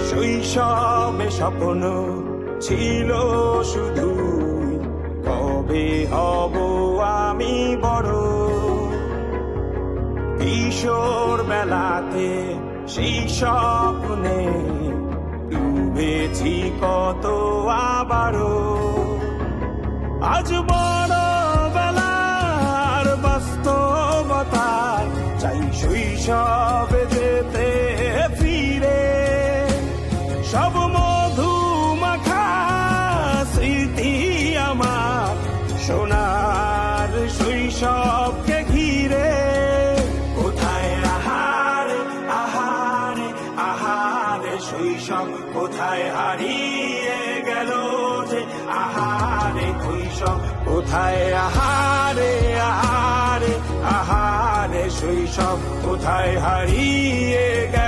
শৈশবে স্বপ্ন ছিল শুধু কবে হব আমি বড়। কিশোর বেলাতে সেই স্বপ্নে ডুবেছি কত আবারও। আজ বড় বেলার বাস্তবতায় চাই শৈশবে যেতে ফিরে। সব মধুমাখা স্মৃতি আমার সোনার শৈশবকে ঘিরে। কোথায় আহারে আহারে আহারে শৈশব কোথায় হারিয়ে গেল যে আহারে শৈশব কোথায় আহারে আহারে আহারে শৈশব কোথায় হারিয়ে গেল।